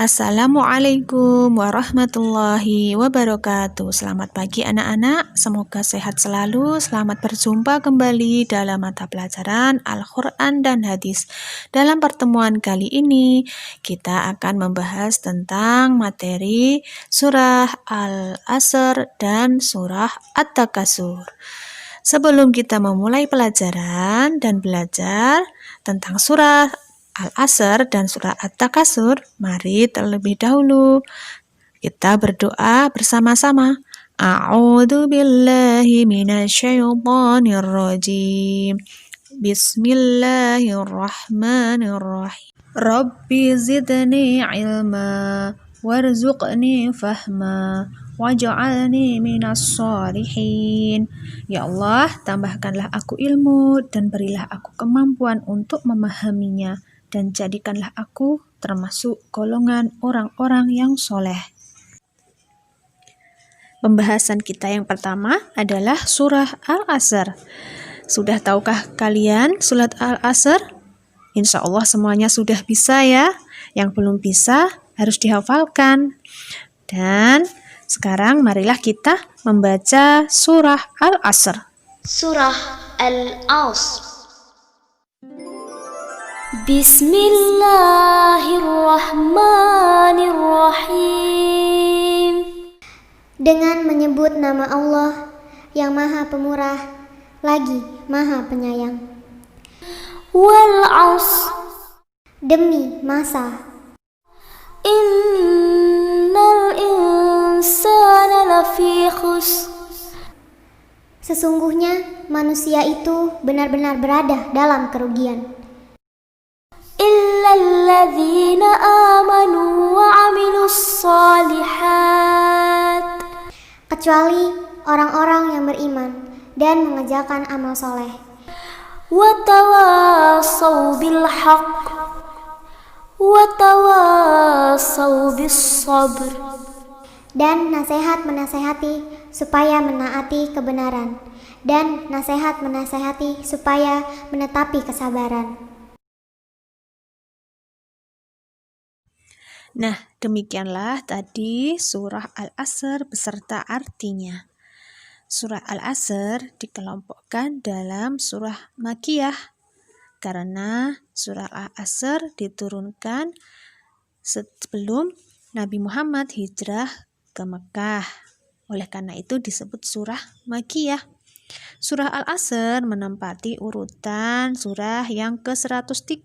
Assalamualaikum warahmatullahi wabarakatuh. Selamat pagi anak-anak, semoga sehat selalu. Selamat berjumpa kembali dalam mata pelajaran Al-Quran dan Hadis. Dalam pertemuan kali ini, kita akan membahas tentang materi surah Al-Asr dan surah At-Takasur. Sebelum kita memulai pelajaran dan belajar tentang surah Al-Asr dan surah At-Takasur, mari terlebih dahulu kita berdoa bersama-sama. A'udzu billahi minasyaitonir rajim. Bismillahirrahmanirrahim. Rabbi zidni ilma warzuqni fahma waj'alni minas sholihin. Ya Allah, tambahkanlah aku ilmu dan berilah aku kemampuan untuk memahaminya, dan jadikanlah aku termasuk golongan orang-orang yang soleh. Pembahasan kita yang pertama adalah surah Al-Asr. Sudah tahukah kalian surat Al-Asr? Insya Allah semuanya sudah bisa ya. Yang belum bisa harus dihafalkan. Dan sekarang marilah kita membaca surah Al-Asr. Surah Al-Asr. Bismillahirrahmanirrahim. Dengan menyebut nama Allah yang Maha Pemurah lagi Maha Penyayang. Wal 'asr, demi masa. Innal insana lafi khusr, sesungguhnya manusia itu benar-benar berada dalam kerugian. Illalladzina amanu wa 'amilus shalihat, kecuali orang-orang yang beriman dan mengerjakan amal soleh. Wa tawassaw bil haqq wa tawassaw bis sabr, dan nasihat menasehati supaya menaati kebenaran, dan nasihat menasehati supaya menetapi kesabaran. Nah, demikianlah tadi surah Al-Asr beserta artinya. Surah Al-Asr dikelompokkan dalam surah Makkiyah karena surah Al-Asr diturunkan sebelum Nabi Muhammad hijrah ke Mekah. Oleh karena itu disebut surah Makkiyah. Surah Al-Asr menempati urutan surah yang ke-103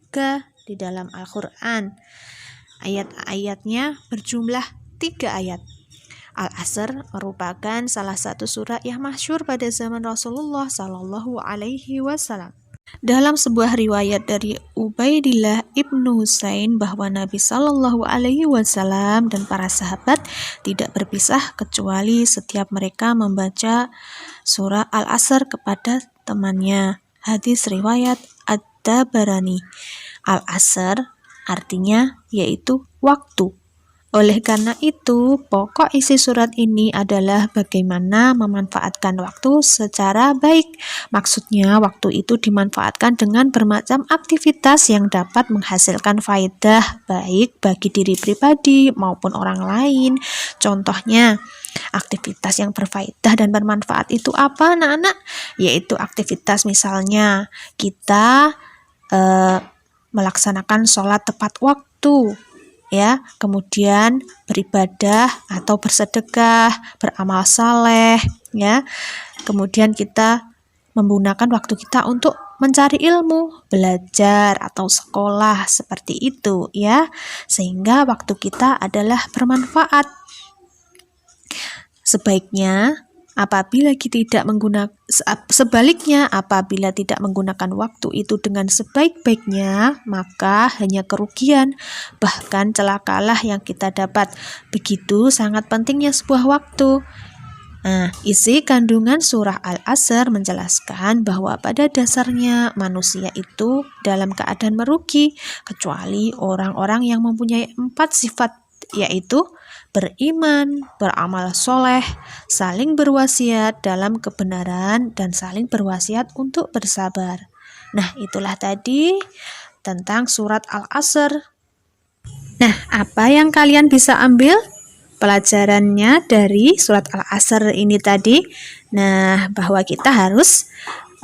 di dalam Al-Quran. Ayat-ayatnya berjumlah 3 ayat. Al-Asr merupakan salah satu surah yang masyhur pada zaman Rasulullah Shallallahu Alaihi Wasallam. Dalam sebuah riwayat dari Ubaidillah ibnu Husain bahwa Nabi Shallallahu Alaihi Wasallam dan para sahabat tidak berpisah kecuali setiap mereka membaca surah Al-Asr kepada temannya. Hadis riwayat At-Tabarani. Al-Asr artinya yaitu waktu. Oleh karena itu, pokok isi surat ini adalah bagaimana memanfaatkan waktu secara baik. Maksudnya, waktu itu dimanfaatkan dengan bermacam aktivitas yang dapat menghasilkan faedah baik bagi diri pribadi maupun orang lain. Contohnya, aktivitas yang berfaedah dan bermanfaat itu apa, anak-anak? Yaitu aktivitas misalnya kita melaksanakan sholat tepat waktu, ya, kemudian beribadah atau bersedekah, beramal saleh, ya, kemudian kita menggunakan waktu kita untuk mencari ilmu, belajar atau sekolah seperti itu, ya, sehingga waktu kita adalah bermanfaat. Sebaliknya, apabila tidak menggunakan waktu itu dengan sebaik-baiknya, maka hanya kerugian, bahkan celakalah yang kita dapat. Begitu sangat pentingnya sebuah waktu. Nah, isi kandungan surah Al-Asr menjelaskan bahwa pada dasarnya manusia itu dalam keadaan merugi, kecuali orang-orang yang mempunyai 4 sifat, yaitu beriman, beramal soleh, saling berwasiat dalam kebenaran, dan saling berwasiat untuk bersabar. Nah, itulah tadi tentang surat Al-Asr. Nah, apa yang kalian bisa ambil pelajarannya dari surat Al-Asr ini tadi? Nah, bahwa kita harus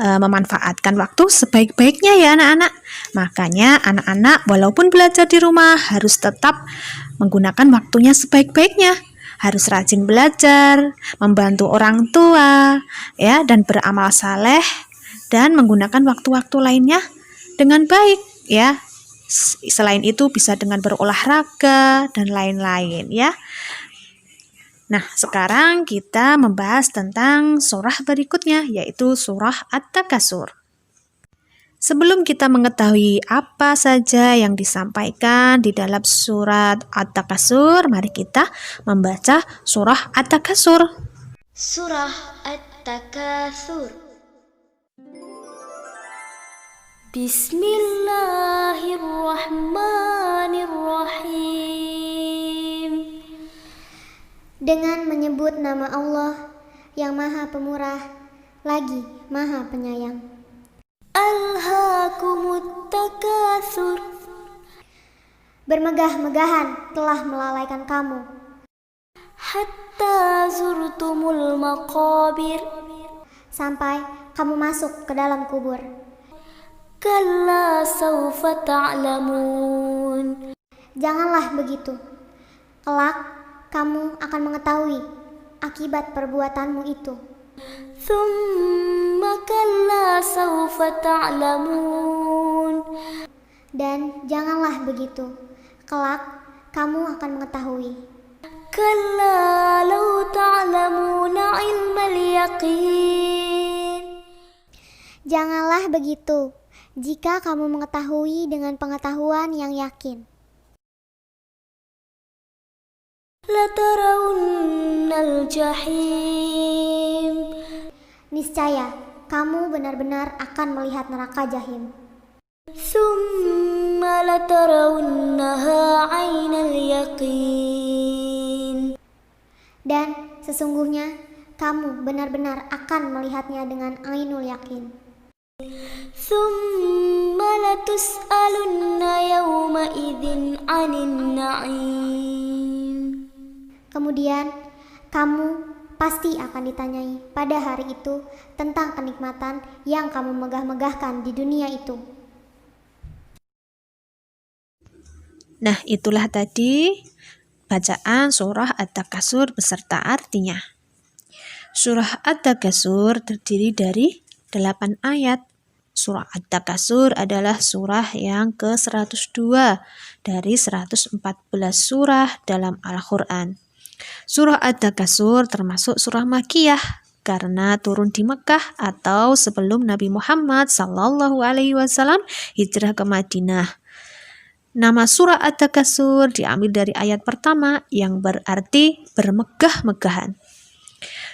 memanfaatkan waktu sebaik-baiknya ya anak-anak. Makanya anak-anak walaupun belajar di rumah harus tetap menggunakan waktunya sebaik-baiknya. Harus rajin belajar, membantu orang tua, ya, dan beramal saleh dan menggunakan waktu-waktu lainnya dengan baik, ya. Selain itu bisa dengan berolahraga dan lain-lain, ya. Nah, sekarang kita membahas tentang surah berikutnya, yaitu surah At-Takasur. Sebelum kita mengetahui apa saja yang disampaikan di dalam surat At-Takasur, mari kita membaca surah At-Takasur. Surah At-Takatsur. Bismillahirrahmanirrahim. Dengan menyebut nama Allah yang Maha Pemurah lagi Maha Penyayang. Alhaakumut takatsur. Bermegah-megahan telah melalaikan kamu. Hatta zurtumul maqabir. Sampai kamu masuk ke dalam kubur. Kalla sawfa ta'lamun. Janganlah begitu. Kelak kamu akan mengetahui akibat perbuatanmu itu. Thumma kalla sawfa ta'lamun. Dan janganlah begitu. Kelak kamu akan mengetahui. Kalla law ta'lamuna ilmal yaqin. Janganlah begitu jika kamu mengetahui dengan pengetahuan yang yakin. Latarawunnal jahim. Niscaya kamu benar-benar akan melihat neraka jahim. Tsumma latarawunnaha 'ainal yaqin. Dan sesungguhnya kamu benar-benar akan melihatnya dengan ainul yakin. Tsumma latus'alunna yawma idzin 'anin na'im. Kemudian kamu pasti akan ditanyai pada hari itu tentang kenikmatan yang kamu megah-megahkan di dunia itu. Nah, itulah tadi bacaan surah At-Takasur beserta artinya. Surah At-Takasur terdiri dari 8 ayat. Surah At-Takasur adalah surah yang ke-102 dari 114 surah dalam Al-Quran. Surah At-Takasur termasuk surah Makkiyah karena turun di Mekah atau sebelum Nabi Muhammad SAW hijrah ke Madinah. Nama surah At-Takasur diambil dari ayat pertama yang berarti bermegah-megahan.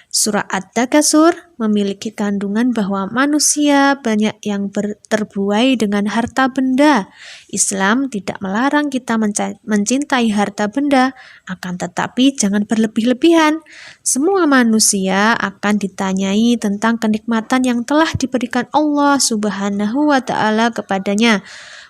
Surah At-Takasur memiliki kandungan bahwa manusia banyak yang terbuai dengan harta benda. Islam tidak melarang kita mencintai harta benda, akan tetapi jangan berlebih-lebihan. Semua manusia akan ditanyai tentang kenikmatan yang telah diberikan Allah Subhanahu wa Ta'ala kepadanya.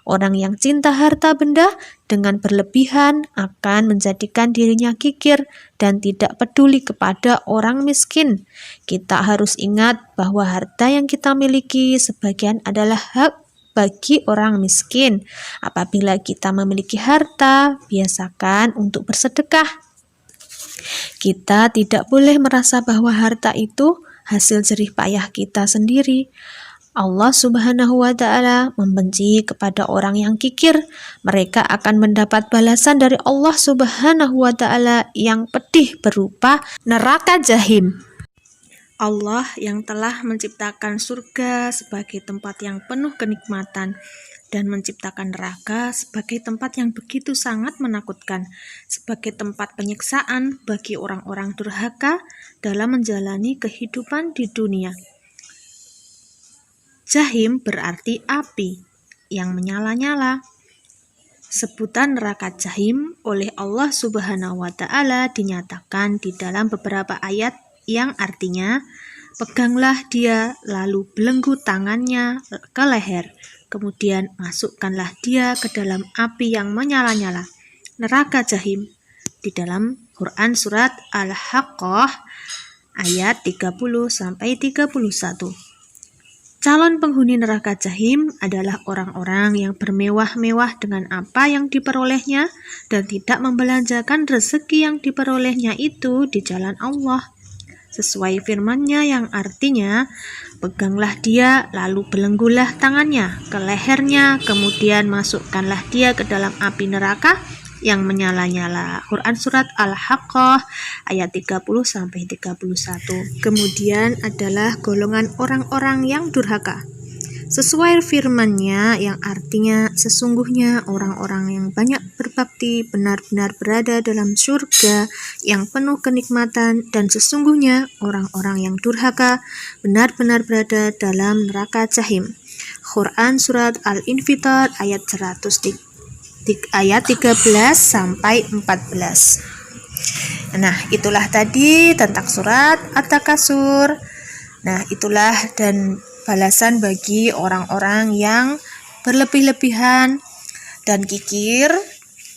Orang yang cinta harta benda dengan berlebihan akan menjadikan dirinya kikir dan tidak peduli kepada orang miskin. Kita harus ingat bahwa harta yang kita miliki sebagian adalah hak bagi orang miskin. Apabila kita memiliki harta, biasakan untuk bersedekah. Kita tidak boleh merasa bahwa harta itu hasil jerih payah kita sendiri. Allah Subhanahu wa Ta'ala membenci kepada orang yang kikir. Mereka akan mendapat balasan dari Allah Subhanahu wa Ta'ala yang pedih berupa neraka jahim. Allah yang telah menciptakan surga sebagai tempat yang penuh kenikmatan dan menciptakan neraka sebagai tempat yang begitu sangat menakutkan, sebagai tempat penyiksaan bagi orang-orang durhaka dalam menjalani kehidupan di dunia. Jahim berarti api yang menyala-nyala. Sebutan neraka jahim oleh Allah Subhanahu wa Ta'ala dinyatakan di dalam beberapa ayat yang artinya, peganglah dia lalu belenggu tangannya ke leher, kemudian masukkanlah dia ke dalam api yang menyala-nyala. neraka Jahim di dalam Quran surat Al-Haqqah ayat 30 sampai 31. Calon penghuni neraka Jahim adalah orang-orang yang bermewah-mewah dengan apa yang diperolehnya dan tidak membelanjakan rezeki yang diperolehnya itu di jalan Allah. Sesuai firman-Nya yang artinya, peganglah dia lalu belenggulah tangannya ke lehernya, kemudian masukkanlah dia ke dalam api neraka yang menyala-nyala. Quran surat Al-Haqqah ayat 30 sampai 31. Kemudian adalah golongan orang-orang yang durhaka. Sesuai firman-Nya yang artinya, sesungguhnya orang-orang yang banyak berbakti benar-benar berada dalam surga yang penuh kenikmatan, dan sesungguhnya orang-orang yang durhaka benar-benar berada dalam neraka Jahim. Quran surat Al-Infitar ayat 13 sampai 14. Nah, itulah tadi tentang surat At-Takasur. Nah, itulah dan balasan bagi orang-orang yang berlebih-lebihan dan kikir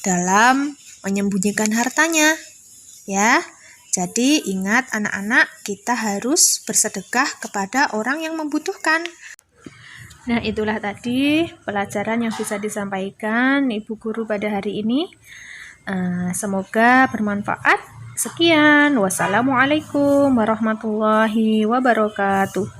dalam menyembunyikan hartanya. Ya. Jadi ingat anak-anak, kita harus bersedekah kepada orang yang membutuhkan. Nah, itulah tadi pelajaran yang bisa disampaikan Ibu Guru pada hari ini. Semoga bermanfaat. Sekian. Wassalamualaikum warahmatullahi wabarakatuh.